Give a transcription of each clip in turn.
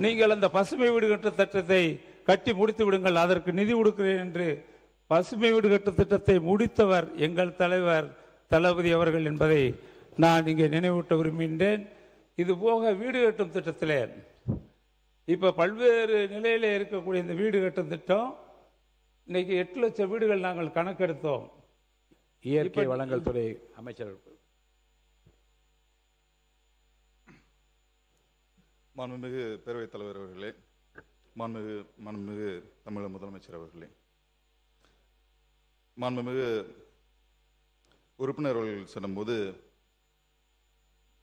நீங்கள் அந்த பசுமை வீடு கட்டு திட்டத்தை கட்டி முடித்து விடுங்கள், அதற்கு நிதி கொடுக்கிறேன் என்று பசுமை வீடு கட்டு திட்டத்தை முடித்தவர் எங்கள் தலைவர் தளபதி அவர்கள் என்பதை நான் இங்கே நினைவூட்ட விரும்புகின்றேன். இது போக வீடு கட்டும் திட்டத்தில் இப்போ பல்வேறு நிலையில் இருக்கக்கூடிய இந்த வீடு கட்டும் திட்டம் இன்னைக்கு 8 லட்சம் வீடுகள் நாங்கள் கணக்கெடுத்தோம். இயற்கை வளங்கள் துறை அமைச்சர். மாண்புமிகு பேரவைத் தலைவர் அவர்களே, மாண்புமிகு தமிழக முதலமைச்சர் அவர்களே, மாண்புமிகு உறுப்பினர் அவர்கள் சொல்லும்போது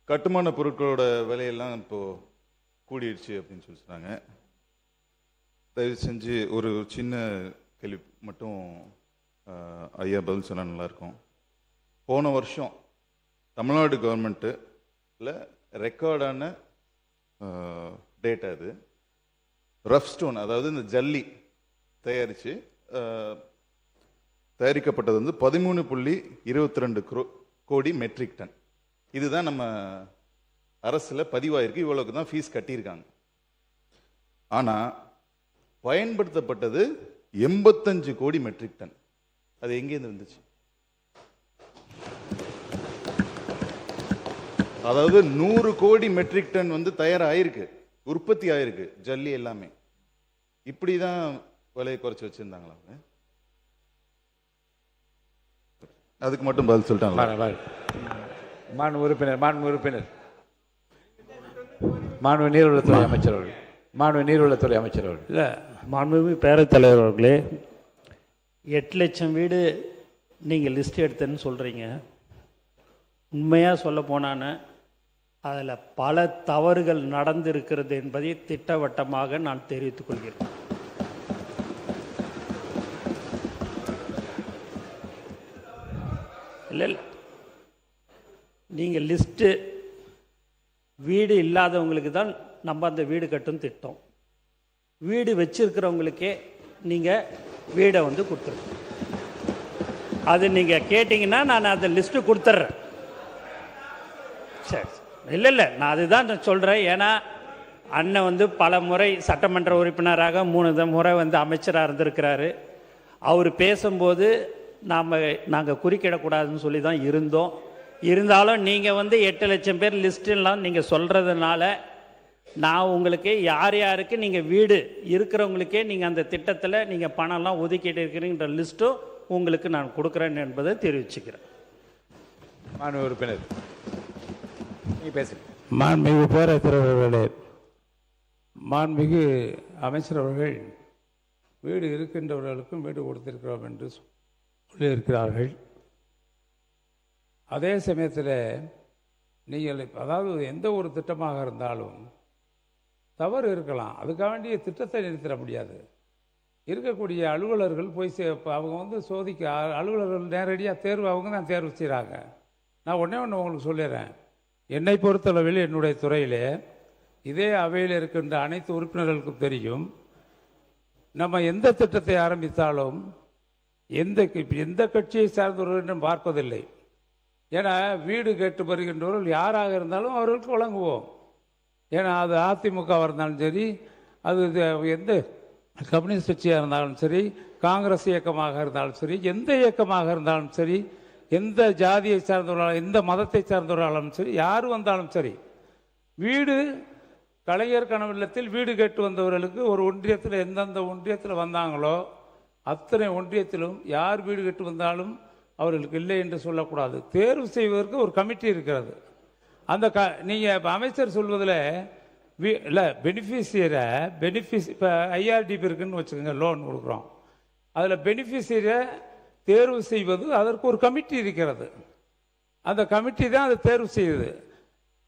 கட்டுமான பொருட்களோட விலையெல்லாம் இப்போ கூடிடுச்சு அப்படின்னு சொல்லி சொன்னாங்க. தயவு செஞ்சு ஒரு சின்ன கேள்வி மட்டும் ஐயா பதில் சொன்னால் நல்லாயிருக்கும். போன வருஷம் தமிழ்நாடு கவர்மெண்ட்டில் ரெக்கார்டான டேட்டா இது. ரஃப் ஸ்டோன், அதாவது இந்த ஜல்லி தயாரிக்கப்பட்டது வந்து 13.22 கோடி மெட்ரிக் டன். இதுதான் நம்ம அரசில் பதிவாயிருக்கு. இவ்வளவுக்கு தான் ஃபீஸ் கட்டியிருக்காங்க. ஆனால் பயன்படுத்தப்பட்டது 85 கோடி மெட்ரிக் டன். அது எங்கேருந்து வந்துச்சு? அதாவது 100 கோடி மெட்ரிக் டன் வந்து தயாராகிருக்கு, உற்பத்தி ஆயிருக்கு ஜல்லி எல்லாமே. இப்படிதான் விலையை குறைச்சி வச்சிருந்தாங்களா? அதுக்கு மட்டும் பதில் சொல்லிட்டாங்க. மாண்பு உறுப்பினர் மாண்பு நீர்வளத்துறை அமைச்சர் அவர்கள். நீர்வளத்துறை அமைச்சர் அவர்கள். இல்லை, மாண்புமிகு பேரவைத் தலைவர் அவர்களே, 8 லட்சம் வீடு நீங்கள் லிஸ்ட் எடுத்தேன்னு சொல்கிறீங்க. உண்மையாக சொல்ல போனான்னு அதில் பல தவறுகள் நடந்திருக்கிறது என்பதை திட்டவட்டமாக நான் தெரிவித்துக் கொள்கிறேன். இல்லை, நீங்கள் லிஸ்ட்டு வீடு இல்லாதவங்களுக்கு தான் நம்ம அந்த வீடு கட்டும் திட்டம். வீடு வச்சிருக்கிறவங்களுக்கே நீங்கள் வீடை வந்து கொடுத்துருங்க. அது நீங்கள் கேட்டிங்கன்னா நான் அந்த லிஸ்ட்டு கொடுத்துட்றேன். சரி, இல்லை, நான் அதுதான் சொல்கிறேன். ஏன்னா அண்ணன் வந்து பல முறை சட்டமன்ற உறுப்பினராக 3 முறை வந்து அமைச்சராக இருந்திருக்கிறாரு. அவர் பேசும்போது நாங்கள் குறுக்கிடக்கூடாதுன்னு சொல்லி தான் இருந்தோம். இருந்தாலும் நீங்கள் வந்து 8 லட்சம் பேர் லிஸ்ட்டெல்லாம் நீங்கள் சொல்கிறதுனால நான் உங்களுக்கு யார் யாருக்கு நீங்கள் வீடு இருக்கிறவங்களுக்கே நீங்கள் அந்த திட்டத்தில் நீங்கள் பணம்லாம் ஒதுக்கிட்டு இருக்கிறீங்கிற லிஸ்ட்டும் உங்களுக்கு நான் கொடுக்குறேன் என்பதை தெரிவிச்சுக்கிறேன். மாண்பு உறுப்பினர் பேசு. மாண்புமிகு பேரவைத் தலைவர்களே, மாண்புமிகு அமைச்சர் அவர்கள் வீடு இருக்கின்றவர்களுக்கும் வீடு கொடுத்திருக்கிறோம் என்று சொல்லியிருக்கிறார்கள். அதே சமயத்தில் நீங்கள் அதாவது எந்த ஒரு திட்டமாக இருந்தாலும் தவறு இருக்கலாம், அதுக்காக வேண்டிய திட்டத்தை நிறுத்திட முடியாது. இருக்கக்கூடிய அலுவலர்கள் போய் அவங்க வந்து சோதிக்க அலுவலர்கள் நேரடியாக தேர்வு அவங்க தான் தேர்வு செய்கிறாங்க. நான் ஒன்றே ஒன்று உங்களுக்கு சொல்லிடுறேன். என்னை பொறுத்தளவில் என்னுடைய துறையிலே இதே அவையில் இருக்கின்ற அனைத்து உறுப்பினர்களுக்கும் தெரியும், நம்ம எந்த திட்டத்தை ஆரம்பித்தாலும் எந்த கட்சியை சார்ந்தவர்கள் என்றும் பார்ப்பதில்லை. ஏன்னா வீடு கேட்டு வருகின்றவர்கள் யாராக இருந்தாலும் அவர்களுக்கு வழங்குவோம். ஏன்னா அது அதிமுகவாக இருந்தாலும் சரி, அது எந்த கம்யூனிஸ்ட் கட்சியாக இருந்தாலும் சரி, காங்கிரஸ் இயக்கமாக இருந்தாலும் சரி, எந்த இயக்கமாக இருந்தாலும் சரி, எந்த ஜாதியை சார்ந்தவர்களாலும் எந்த மதத்தை சார்ந்தவர்களாலும் சரி, யார் வந்தாலும் சரி, வீடு கலைஞர் கனவில்லத்தில் வீடு கேட்டு வந்தவர்களுக்கு ஒரு ஒன்றியத்தில் எந்தெந்த ஒன்றியத்தில் வந்தாங்களோ அத்தனை ஒன்றியத்திலும் யார் வீடு கேட்டு வந்தாலும் அவர்களுக்கு இல்லை என்று சொல்லக்கூடாது. தேர்வு செய்வதற்கு ஒரு கமிட்டி இருக்கிறது. அந்த நீங்கள் இப்போ அமைச்சர் சொல்வதில் இல்லை பெனிஃபிஷியரை இப்போ ஐஆர்டிபி இருக்குன்னு வச்சுக்கோங்க, லோன் கொடுக்குறோம். அதில் பெனிஃபிஷியரை தேர்வு செய்வது அதற்கு ஒரு கமிட்டி இருக்கிறது. அந்த கமிட்டி தான் அதை தேர்வு செய்யுது.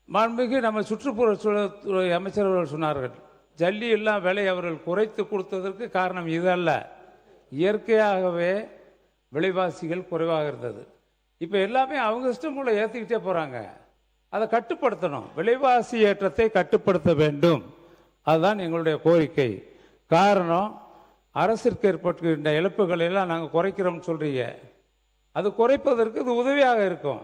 மாண்புமிகு நம்ம சுற்றுப்புறத்துறை அமைச்சர் அவர்கள் சொன்னார்கள், ஜல்லி எல்லாம் விலை அவர்கள் குறைத்து கொடுத்ததற்கு காரணம் இதல்ல, இயற்கையாகவே விலைவாசிகள் குறைவாக இருந்தது. இப்போ எல்லாமே அவங்க இஷ்டம் போல ஏற்றிக்கிட்டே போகிறாங்க. அதை கட்டுப்படுத்தணும், விலைவாசி ஏற்றத்தை கட்டுப்படுத்த வேண்டும். அதுதான் எங்களுடைய கோரிக்கை. காரணம், அரசிற்கு ஏற்பட்டுகின்ற இழப்புகளை எல்லாம் நாங்கள் குறைக்கிறோம்னு சொல்கிறீங்க. அது குறைப்பதற்கு இது உதவியாக இருக்கும்.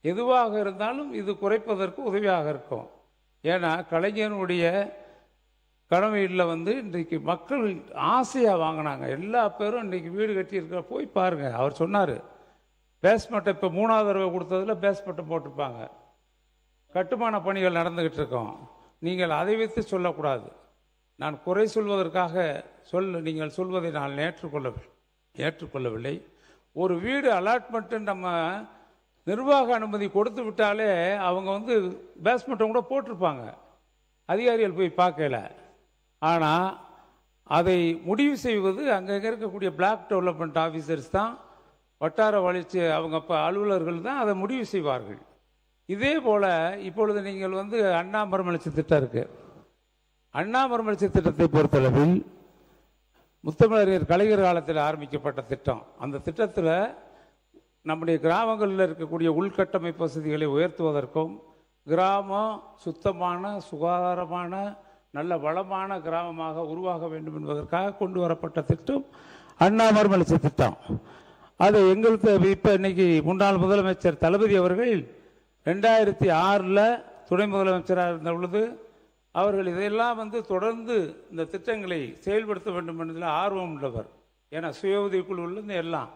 எதுவாக இருந்தாலும் இது குறைப்பதற்கு உதவியாக இருக்கும். ஏன்னா கலைஞனுடைய கடமையில் வந்து இன்றைக்கு மக்கள் ஆசையாக வாங்கினாங்க. எல்லா பேரும் இன்றைக்கி வீடு கட்டியிருக்க போய் பாருங்கள். அவர் சொன்னார் பேஸ்மெண்ட்டை இப்போ 3வது தடவை கொடுத்ததில் பேஸ்மெண்ட்டை போட்டிருப்பாங்க. கட்டுமான பணிகள் நடந்துக்கிட்டு இருக்கோம். நீங்கள் அதை வைத்து சொல்லக்கூடாது. நான் குறை சொல்வதற்காக நீங்கள் சொல்வதை நான் ஏற்றுக்கொள்ளவில்லை. ஒரு வீடு அலாட்மெண்ட்டு நம்ம நிர்வாக அனுமதி கொடுத்து விட்டாலே அவங்க வந்து பேஸ்மெண்ட்டை கூட போட்டிருப்பாங்க. அதிகாரிகள் போய் பார்க்கல. ஆனால் அதை முடிவு செய்வது அங்கங்கே இருக்கக்கூடிய பிளாக் டெவலப்மெண்ட் ஆஃபீஸர்ஸ் தான், வட்டார வளர்ச்சி அவங்க அலுவலர்கள் தான் அதை முடிவு செய்வார்கள். இதே போல் இப்பொழுது நீங்கள் வந்து அண்ணா மறுமலர்ச்சி திட்டம் இருக்குது. அண்ணா மறுமலர்ச்சி திட்டத்தை பொறுத்தளவில் முத்தமிழறிஞர் கலைஞர் காலத்தில் ஆரம்பிக்கப்பட்ட திட்டம். அந்த திட்டத்தில் நம்முடைய கிராமங்களில் இருக்கக்கூடிய உள்கட்டமைப்பு வசதிகளை உயர்த்துவதற்கும், கிராமம் சுத்தமான சுகாதாரமான நல்ல வளமான கிராமமாக உருவாக வேண்டும் என்பதற்காக கொண்டு வரப்பட்ட திட்டம் அண்ணா மறுமலர்ச்சி திட்டம். அது எங்களுக்கு இப்போ இன்னைக்கு முன்னாள் முதலமைச்சர் தளபதி அவர்கள் 2006 துணை முதலமைச்சராக இருந்த பொழுது அவர்கள் இதையெல்லாம் வந்து தொடர்ந்து இந்த திட்டங்களை செயல்படுத்த வேண்டும் என்பதில் ஆர்வம் உள்ளவர். ஏன்னா சுய உதவிக்குழுவிலிருந்து எல்லாம்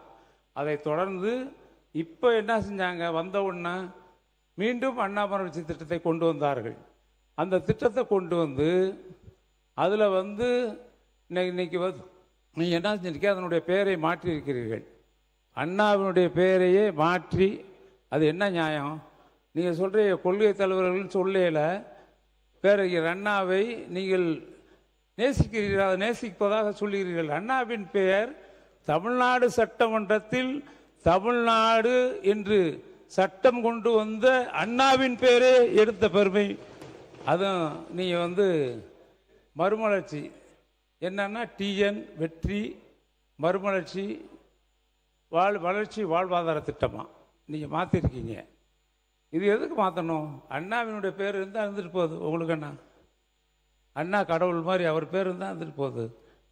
அதை தொடர்ந்து இப்போ என்ன செஞ்சாங்க, வந்த உடனே மீண்டும் அண்ணா மறுமலர்ச்சி திட்டத்தை கொண்டு வந்தார்கள். அந்த திட்டத்தை கொண்டு வந்து அதில் வந்து இன்னைக்கு நீங்கள் என்ன செஞ்சிருக்கீங்க, அதனுடைய பெயரை மாற்றியிருக்கிறீர்கள். அண்ணாவினுடைய பெயரையே மாற்றி, அது என்ன நியாயம்? நீங்கள் சொல்கிற கொள்கை தலைவர்கள் சொல்லையில் பேரறிஞர் அண்ணாவை நீங்கள் நேசிக்கிறீர்கள், நேசிப்பதாக சொல்கிறீர்கள். அண்ணாவின் பெயர் தமிழ்நாடு சட்டமன்றத்தில் தமிழ்நாடு என்று சட்டம் கொண்டு வந்த அண்ணாவின் பெயரே எடுத்த பெருமை. அதுவும் நீங்கள் வந்து மறுமலர்ச்சி என்னன்னா டிஎன் வெற்றி மறுமலர்ச்சி வளர்ச்சி வாழ்வாதார திட்டமாக நீங்கள் மாற்றிருக்கீங்க. இது எதுக்கு மாற்றணும்? அண்ணாவினுடைய பேர் இருந்தால் இருந்துட்டு போகுது. உங்களுக்கு அண்ணா கடவுள் மாதிரி அவர் பேர் இருந்தால் இருந்துட்டு போகுது.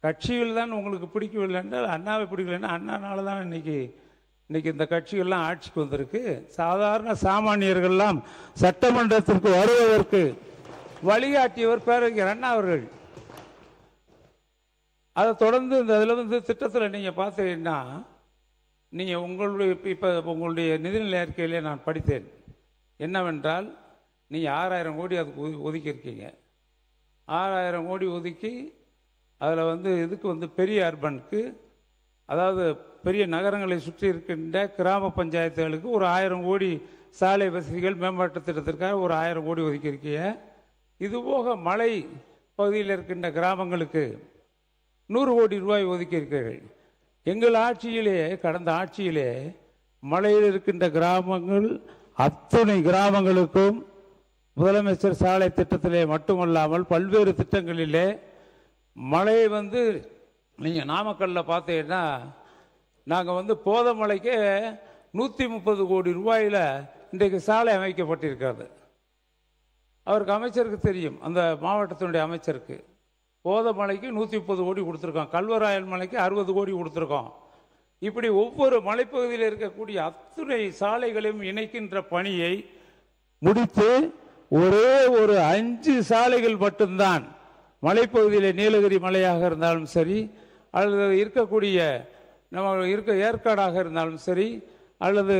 கட்சிகள் தான் உங்களுக்கு பிடிக்கவில்லை என்றால், அண்ணாவை பிடிக்கலைன்னா அண்ணானால தான் இன்னைக்கு இந்த கட்சிகள்லாம் ஆட்சிக்கு வந்திருக்கு. சாதாரண சாமானியர்கள்லாம் சட்டமன்றத்திற்கு வருவதற்கு வழிகாட்டியவர் பேரறிஞர் அண்ணா அவர்கள். அதை தொடர்ந்து இந்த இதில் வந்து திட்டத்தில் நீங்கள் பார்த்தீங்கன்னா, நீங்கள் உங்களுடைய நிதிநிலை அறிக்கையிலே நான் படித்தேன் என்னவென்றால், நீங்கள் 6000 கோடி அதுக்கு ஒதுக்கியிருக்கீங்க. 6000 கோடி ஒதுக்கி அதில் வந்து இதுக்கு வந்து பெரிய அர்பனுக்கு, அதாவது பெரிய நகரங்களை சுற்றி இருக்கின்ற கிராம பஞ்சாயத்துகளுக்கு ஒரு 1000 கோடி சாலை வசதிகள் மேம்பாட்டு திட்டத்திற்காக ஒரு 1000 கோடி ஒதுக்கியிருக்கீங்க. இதுபோக மலை பகுதியில் இருக்கின்ற கிராமங்களுக்கு 100 கோடி ரூபாய் ஒதுக்கியிருக்கிறீர்கள். எங்கள் ஆட்சியிலே, கடந்த ஆட்சியிலே மலையில் இருக்கின்ற கிராமங்கள் அத்தனை கிராமங்களுக்கும் முதலமைச்சர் சாலை திட்டத்திலே மட்டுமல்லாமல் பல்வேறு திட்டங்களிலே மழை வந்து நீங்கள் நாமக்கல்லில் பார்த்தீங்கன்னா, நாங்கள் வந்து போதமலைக்கு 130 கோடி ரூபாயில் இன்றைக்கு சாலை அமைக்கப்பட்டிருக்கிறது. அவருக்கு அமைச்சருக்கு தெரியும், அந்த மாவட்டத்தினுடைய அமைச்சருக்கு. போதமலைக்கு 130 கோடி கொடுத்துருக்கோம், கல்வராயன் மலைக்கு 60 கோடி கொடுத்துருக்கோம். இப்படி ஒவ்வொரு மலைப்பகுதியில் இருக்கக்கூடிய அத்துணை சாலைகளையும் இணைக்கின்ற பணியை முடித்து ஒரே ஒரு 5 சாலைகள் மட்டும்தான் மலைப்பகுதியில், நீலகிரி மலையாக இருந்தாலும் சரி, அல்லது இருக்கக்கூடிய நம்ம ஏற்காடாக இருந்தாலும் சரி, அல்லது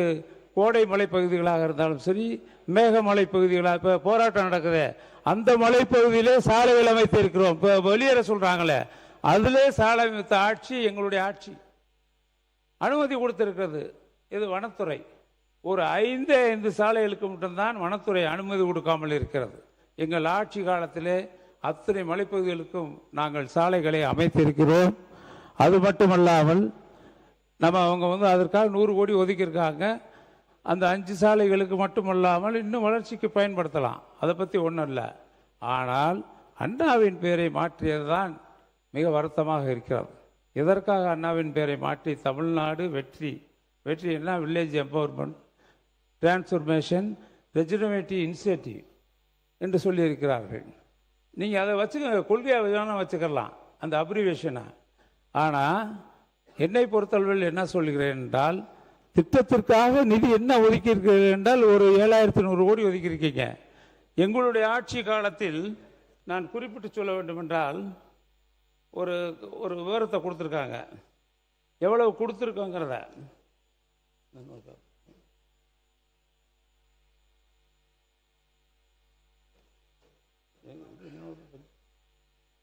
கோடை மலைப்பகுதிகளாக இருந்தாலும் சரி, மேகமலை பகுதிகளாக இப்போ போராட்டம் நடக்குது, அந்த மலைப்பகுதியிலே சாலைகள் அமைத்திருக்கிறோம். இப்போ வெளியேற சொல்கிறாங்களே, அதிலே சாலை அமைத்த ஆட்சி எங்களுடைய ஆட்சி. அனுமதி கொடுத்திருக்கிறது இது வனத்துறை. ஒரு 5 சாலைகளுக்கு மட்டும்தான் வனத்துறை அனுமதி கொடுக்காமல் இருக்கிறது. எங்கள் ஆட்சி காலத்திலே அத்தனை மலைப்பகுதிகளுக்கும் நாங்கள் சாலைகளை அமைத்திருக்கிறோம். அது மட்டுமல்லாமல் அவங்க வந்து அதற்காக 100 கோடி ஒதுக்கியிருக்காங்க. அந்த 5 சாலைகளுக்கு மட்டுமல்லாமல் இன்னும் வளர்ச்சிக்கு பயன்படுத்தலாம், அதை பற்றி ஒன்றும் இல்லை. ஆனால் அண்ணாவின் பெயரை மாற்றியது தான் மிக வருத்தமாக இருக்கிறது. எதற்காக அண்ணாவின் பெயரை மாற்றி தமிழ்நாடு வெற்றி என்ன, வில்லேஜ் எம்பவர்மெண்ட் டிரான்ஸ்ஃபர்மேஷன் ரெஜுனவேட்டிவ் இனிஷியேட்டிவ் என்று சொல்லியிருக்கிறார்கள். நீங்கள் அதை வச்சுக்க, கொள்கையை வேணால் வச்சுக்கலாம் அந்த அப்ரிவேஷனை. ஆனால் என்னை பொறுத்தளவில் என்ன சொல்கிறேன் என்றால், திட்டத்திற்காக நிதி என்ன ஒதுக்கியிருக்கிறீர்கள் என்றால் ஒரு 7100 கோடி ஒதுக்கியிருக்கீங்க. எங்களுடைய ஆட்சி காலத்தில் நான் குறிப்பிட்டு சொல்ல வேண்டுமென்றால் ஒரு ஒரு விவரத்தை கொடுத்துருக்காங்க, எவ்வளவு கொடுத்துருக்கோங்கிறத.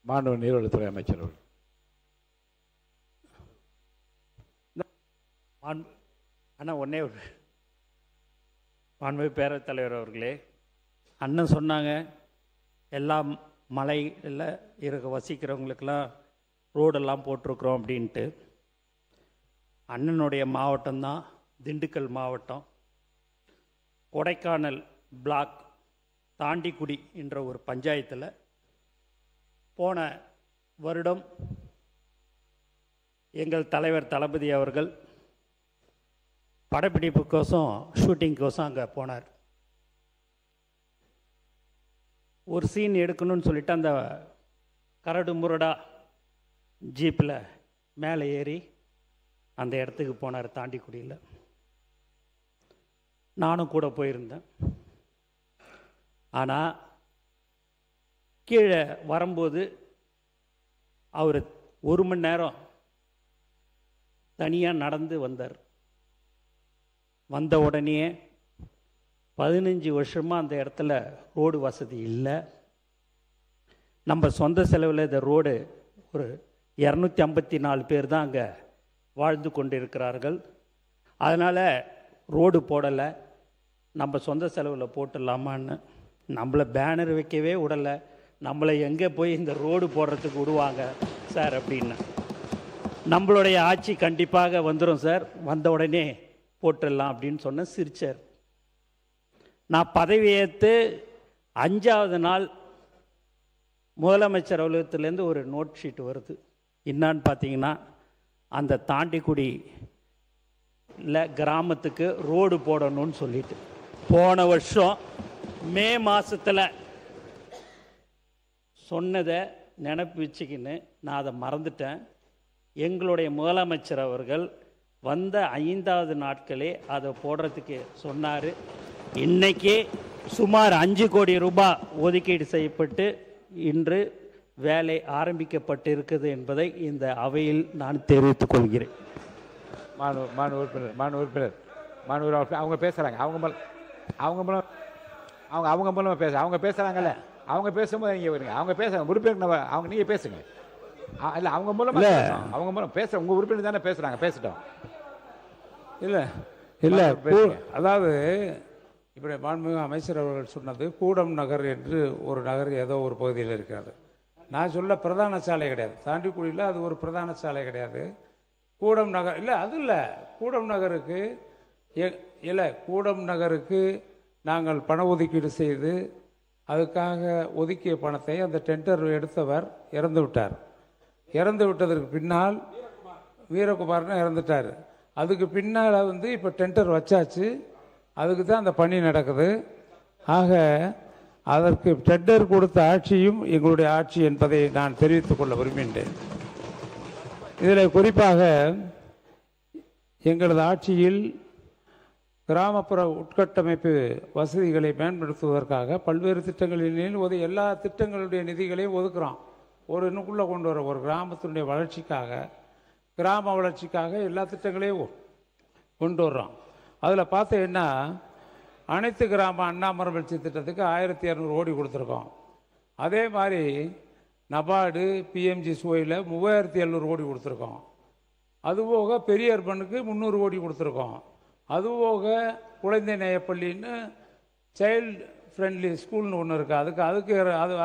மாண்பு நீர்வளத்துறை அமைச்சர் அவர்கள். அண்ணா ஒன்றே ஒரு மாண்பு பேரவைத் தலைவர் அவர்களே, அண்ணன் சொன்னாங்க எல்லாம் மலையில் வசிக்கிறவங்களுக்கெல்லாம் ரோடெல்லாம் போட்டிருக்கிறோம் அப்படின்ட்டு. அண்ணனுடைய மாவட்டம்தான் திண்டுக்கல் மாவட்டம். கொடைக்கானல் பிளாக் தாண்டிக்குடி என்ற ஒரு பஞ்சாயத்தில் போன வருடம் எங்கள் தலைவர் தளபதி அவர்கள் படப்பிடிப்புக்கோசம் ஷூட்டிங்கோசம் அங்கே போனார். ஒரு சீன் எடுக்கணும்னு சொல்லிட்டு அந்த கரடு முரடா ஜீப்பில் மேலே ஏறி அந்த இடத்துக்கு போனார் தாண்டிக்குடியில். நானும் கூட போயிருந்தேன். ஆனால் கீழே வரும்போது அவர் 1 மணி நேரம் தனியாக நடந்து வந்தார். வந்த உடனே 15 வருஷமாக அந்த இடத்துல ரோடு வசதி இல்லை. நம்ம சொந்த செலவில் இந்த ரோடு ஒரு 254 பேர் தான் அங்கே வாழ்ந்து கொண்டு இருக்கிறார்கள். அதனால் ரோடு போடலை, நம்ம சொந்த செலவில் போட்டுடலாமான்னு. நம்மளை பேனர் வைக்கவே விடலை, நம்மளை எங்கே போய் இந்த ரோடு போடுறதுக்கு விடுவாங்க சார் அப்படின்னு. நம்மளுடைய ஆட்சி கண்டிப்பாக வந்துடும் சார், வந்த உடனே போட்டுடலாம் அப்படின்னு சொன்ன சிரிச்சார். நான் பதவியேற்று 5வது நாள் முதலமைச்சர் அலுவலகத்திலேருந்து ஒரு நோட் ஷீட் வருது. என்னான்னு பார்த்தீங்கன்னா, அந்த தாண்டிக்குடியில் கிராமத்துக்கு ரோடு போடணும்னு சொல்லிட்டு போன வருஷம் மே மாதத்தில் சொன்னதை நினப்பு வச்சுக்கின்னு நான் அதை மறந்துட்டேன். எங்களுடைய முதலமைச்சர் அவர்கள் வந்த 5வது நாட்களே அதை போடுறதுக்கு சொன்னார். இன்றைக்கி சுமார் 5 கோடி ரூபாய் ஒதுக்கீடு செய்யப்பட்டு இன்று வேலை ஆரம்பிக்கப்பட்டு இருக்குது என்பதை இந்த அவையில் நான் தெரிவித்துக் கொள்கிறேன். மாண்பு உறுப்பினர் அவங்க பேசுகிறாங்க. அவங்க மூலமாக அவங்க பேசுகிறாங்கல்ல, அவங்க பேசும்போது நீங்கள் வருங்க. அவங்க பேசுகிறாங்க உறுப்பினர், நீங்கள் பேசுங்க. இல்லை அவங்க மூலம் பேசுகிற உங்கள் உறுப்பினர் தானே பேசுகிறாங்க, பேசிட்டோம். இல்லை அதாவது இப்படி மாண்புமிகு அமைச்சர் அவர்கள் சொன்னது கூடம் நகர் என்று ஒரு நகர் ஏதோ ஒரு பகுதியில் இருக்கிறது. நான் சொல்ல பிரதான சாலை கிடையாது, தாண்டிக்குடியில் அது ஒரு பிரதான சாலை கிடையாது. கூடம் நகர் இல்லை, அது இல்லை. கூடம் நகருக்கு நாங்கள் பண ஒதுக்கீடு செய்து அதுக்காக ஒதுக்கிய பணத்தை அந்த டெண்டர் எடுத்தவர் இறந்து விட்டார். இறந்து விட்டதற்கு பின்னால் வீரகுமார்னு இறந்துட்டார். அதுக்கு பின்னால் இப்போ டெண்டர் வச்சாச்சு, அதுக்கு தான் அந்த பணி நடக்குது. ஆக அதற்கு டெண்டர் கொடுத்த ஆட்சியும் எங்களுடைய ஆட்சி என்பதை நான் தெரிவித்துக் கொள்ள விரும்புகின்றேன். இதில் குறிப்பாக எங்களது ஆட்சியில் கிராமப்புற உட்கட்டமைப்பு வசதிகளை மேம்படுத்துவதற்காக பல்வேறு திட்டங்களில் எல்லா திட்டங்களுடைய நிதிகளையும் ஒதுக்குறோம். ஒரு இன்னுக்குள்ளே கொண்டு வர ஒரு கிராமத்தினுடைய வளர்ச்சிக்காக, கிராம வளர்ச்சிக்காக எல்லா திட்டங்களையும் கொண்டு வர்றோம். அதில் பார்த்தீங்கன்னா அனைத்து கிராம அண்ணாமரவளர்ச்சி திட்டத்துக்கு 1200 கோடி கொடுத்துருக்கோம். அதே மாதிரி நபார்டு PMGSYயில் 3700 கோடி கொடுத்துருக்கோம். அதுபோக பெரிய அர்பனுக்கு 300 கோடி கொடுத்துருக்கோம். அதுபோக குழந்தை நேயப்பள்ளின்னு சைல்டு ஃப்ரெண்ட்லி ஸ்கூல்னு ஒன்று இருக்குது, அதுக்கு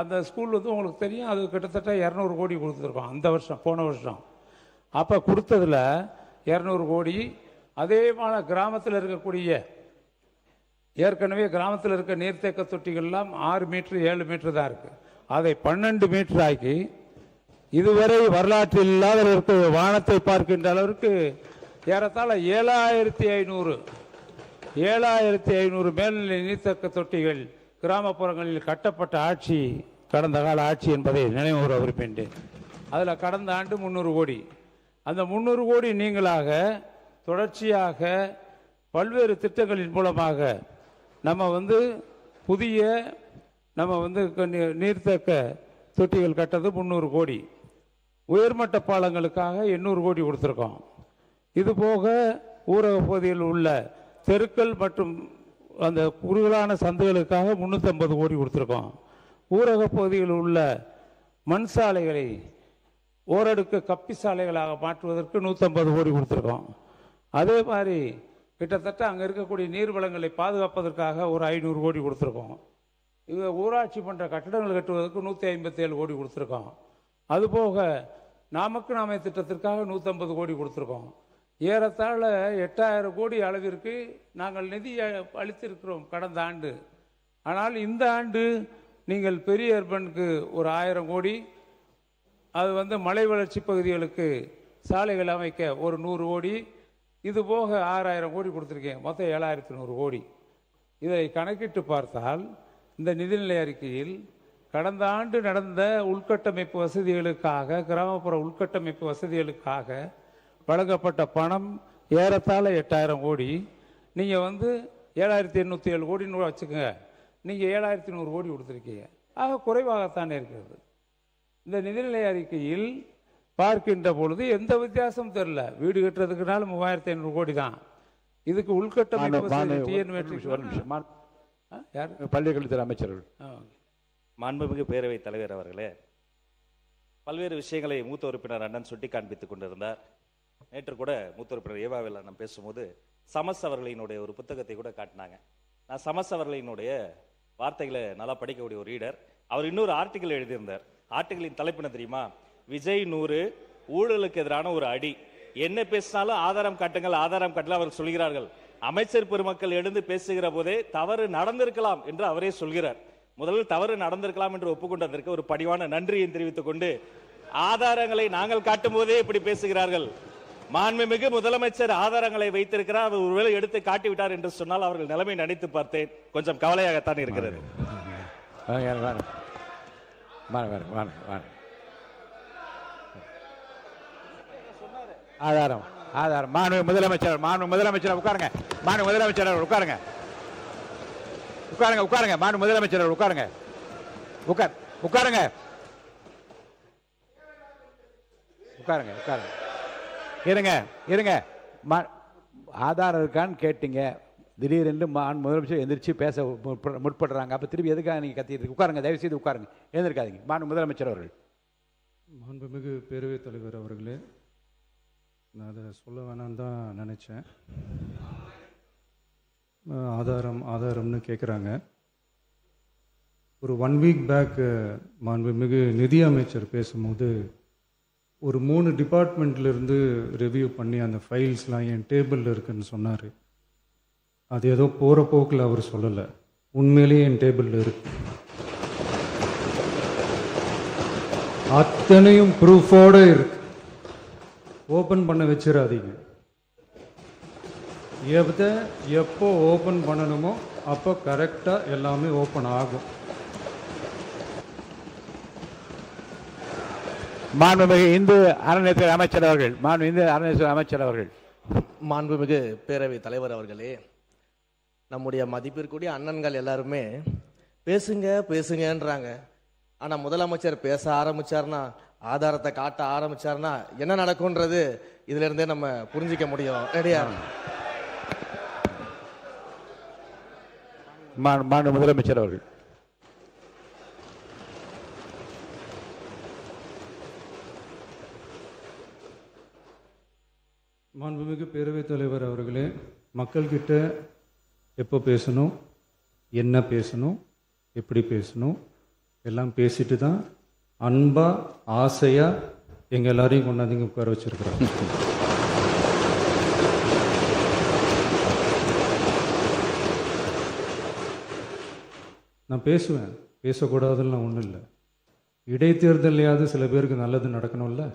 அந்த ஸ்கூல் உங்களுக்கு தெரியும், அது கிட்டத்தட்ட 200 கோடி கொடுத்துருக்கோம் அந்த வருஷம், போன வருஷம். அப்போ கொடுத்ததில் 200 கோடி. அதே மாதிரி கிராமத்தில் இருக்கக்கூடிய ஏற்கனவே கிராமத்தில் இருக்க நீர்த்தேக்க தொட்டிகள்லாம் 6 மீட்டர் 7 மீட்டர் தான் இருக்குது, அதை 12 மீட்டர் ஆக்கி இதுவரை வரலாற்றில் இல்லாத வானத்தை பார்க்கின்ற அளவிற்கு ஏறத்தாழ 7500 மேல்நிலை நீர்த்தேக்க தொட்டிகள் கிராமப்புறங்களில் கட்டப்பட்ட ஆட்சி கடந்த கால ஆட்சி என்பதை நினைவுற விரும்புகின்றேன். அதில் கடந்த ஆண்டு 300 கோடி. அந்த 300 கோடி நீங்களாக தொடர்ச்சியாக பல்வேறு திட்டங்களின் மூலமாக நம்ம புதிய நம்ம நீர்த்தேக்க தொட்டிகள் கட்டது 300 கோடி, உயர்மட்ட பாலங்களுக்காக 800 கோடி கொடுத்துருக்கோம். இது போக ஊரக பகுதியில் உள்ள தெருக்கள் மற்றும் அந்த குறுகலான சந்துகளுக்காக 350 கோடி கொடுத்துருக்கோம். ஊரக பகுதியில் உள்ள மண் சாலைகளை ஓரடுக்கு கப்பி சாலைகளாக மாற்றுவதற்கு 150 கோடி கொடுத்துருக்கோம். அதே மாதிரி கிட்டத்தட்ட அங்கே இருக்கக்கூடிய நீர்வளங்களை பாதுகாப்பதற்காக ஒரு 500 கோடி கொடுத்துருக்கோம். இது ஊராட்சி மன்ற கட்டடங்கள் கட்டுவதற்கு 157 கோடி கொடுத்துருக்கோம். அதுபோக நமக்கு நாமே திட்டத்திற்காக 150 கோடி கொடுத்துருக்கோம். ஏறத்தாழ 8000 கோடி அளவிற்கு நாங்கள் நிதி அளித்திருக்கிறோம் கடந்த ஆண்டு. ஆனால் இந்த ஆண்டு நீங்கள் பெரிய அர்பனுக்கு ஒரு 1000 கோடி, அது மலை வளர்ச்சி பகுதிகளுக்கு சாலைகள் அமைக்க ஒரு 100 கோடி, இது போக 6000 கோடி கொடுத்துருக்கேன். மொத்தம் 7100 கோடி. இதை கணக்கிட்டு பார்த்தால் இந்த நிதிநிலை அறிக்கையில் கடந்த ஆண்டு நடந்த உள்கட்டமைப்பு வசதிகளுக்காக, கிராமப்புற உள்கட்டமைப்பு வசதிகளுக்காக வழங்கப்பட்ட பணம் ஏறத்தாழ 8000 கோடி. நீங்கள் 7807 கோடின்னு வச்சுக்கோங்க, நீங்கள் 7100 கோடி கொடுத்துருக்கீங்க. ஆக குறைவாகத்தானே இருக்கிறது. இந்த நிதிநிலை அறிக்கையில் பார்க்கின்ற பொழுது எந்த வித்தியாசமும் தெரியல. வீடு கட்டுறதுக்குனால 3500 கோடி தான். இதுக்கு உள்கட்டமைப்பு பள்ளிக்கல்வித்துறை அமைச்சர்கள். மாண்புமிகு பேரவைத் தலைவர் அவர்களே, பல்வேறு விஷயங்களை மூத்த உறுப்பினர் அண்ணன் சுட்டி காண்பித்துக் கொண்டிருந்தார். நேற்று கூட மூத்த உறுப்பினர் ஏவாவில் அண்ணன் பேசும்போது சமஸ் அவர்களினுடைய ஒரு புத்தகத்தை கூட காட்டினாங்க. நான் சமஸ் அவர்களினுடைய வார்த்தைகளை நல்லா படிக்கக்கூடிய ஒரு ரீடர். அவர் இன்னொரு ஆர்டிகிள் எழுதியிருந்தார். ஆர்டிகிளின் தலைப்பு என்ன தெரியுமா? விஜய் 100 ஊழலுக்கு எதிரான ஒரு அடி. என்ன பேசினாலும் ஆதாரம் காட்டுங்கள், ஆதாரம் காட்டல அவர் சொல்கிறார்கள். அமைச்சர் பெருமக்கள் எழுந்து பேசுகிற போதே தவறு நடந்திருக்கலாம் என்று அவரே சொல்கிறார். முதலில் தவறு நடந்திருக்கலாம் என்று ஒப்புக்கொண்டதற்கு ஒரு பணிவான நன்றியை தெரிவித்துக் கொண்டு, ஆதாரங்களை நாங்கள் காட்டும் போதே இப்படி பேசுகிறார்கள். மாண்புமிகு முதலமைச்சர் ஆதாரங்களை வைத்திருக்கிறார், அவர் ஒருவேளை எடுத்து காட்டிவிட்டார் என்று சொன்னால் அவர்கள் நிலைமை நினைத்து பார்த்தேன். கொஞ்சம் கவலையாகத்தான் இருக்கிறது. ஆதாரம் ஆதாரம். மாண்புமிகு முதலமைச்சர் உட்காருங்க. மாண்புமிகு முதலமைச்சர் உட்காருங்க. உட்காருங்க உட்காருங்க. மாண்புமிகு முதலமைச்சர் உட்காருங்க. உட்காருங்க உட்காருங்க உட்காருங்க. இருங்க. ஆதாரம் இருக்கான்னு கேட்டீங்க. திடீரென்று முதலமைச்சர் எந்திரிச்சு பேச முற்படுறாங்க. அப்போ திருப்பி எதுக்காக நீங்கள் கத்திட்டு? உட்காருங்க, தயவு செய்து உட்காருங்க, எழுந்திருக்காதீங்க. முதலமைச்சர் அவர்கள். மாண்புமிகு பேரவைத் தலைவர் அவர்களே, நான் அதை சொல்ல வேணான்னு தான் நினச்சேன். ஆதாரம்னு கேட்குறாங்க. ஒரு 1 வீக் பேக் மாண்புமிகு நிதி அமைச்சர் பேசும்போது ஒரு 3 டிபார்ட்மெண்ட்லேருந்து ரிவ்யூ பண்ணி அந்த ஃபைல்ஸ்லாம் என் டேபிளில் இருக்குன்னு சொன்னார். அது ஏதோ போகிற போக்கில் அவர் சொல்லலை. உண்மையிலேயே என் டேபிளில் இருக்கு. அத்தனையும் ப்ரூஃபோடு இருக்கு. ஓப்பன் பண்ண வச்சிடாதீங்க. எப்போ ஓப்பன் பண்ணணுமோ அப்போ கரெக்டாக எல்லாமே ஓப்பன் ஆகும். மாண்புமிகு இந்து அறநிலையத்துறை அமைச்சர் அவர்கள். மாண்புமிகு பேரவைத் தலைவர் அவர்களே, நம்முடைய மதிப்பிற்குரிய அண்ணன்கள் எல்லாருமே பேசுங்கன்றாங்க. ஆனால் முதலமைச்சர் பேச ஆரம்பிச்சார்னா, ஆதாரத்தை காட்ட ஆரம்பிச்சார்னா என்ன நடக்கும்ன்றது இதுல இருந்தே நம்ம புரிஞ்சிக்க முடியும். ரெடியா? மாண்புமிகு முதலமைச்சர் அவர்கள். மாண்புமிகு பேரவைத் தலைவர் அவர்களே, மக்கள்கிட்ட எப்போ பேசணும், என்ன பேசணும், எப்படி பேசணும் எல்லாம் பேசிட்டு தான் அன்பா ஆசையா எங்க எல்லாரையும் கொண்டாந்து உட்கார வச்சிருக்கிறோம். நான் பேசுவேன், பேசக்கூடாதுலாம் ஒன்றும் இல்லை. இடைத்தேர்தலையாவது சில பேருக்கு நல்லது நடக்கணும்ல.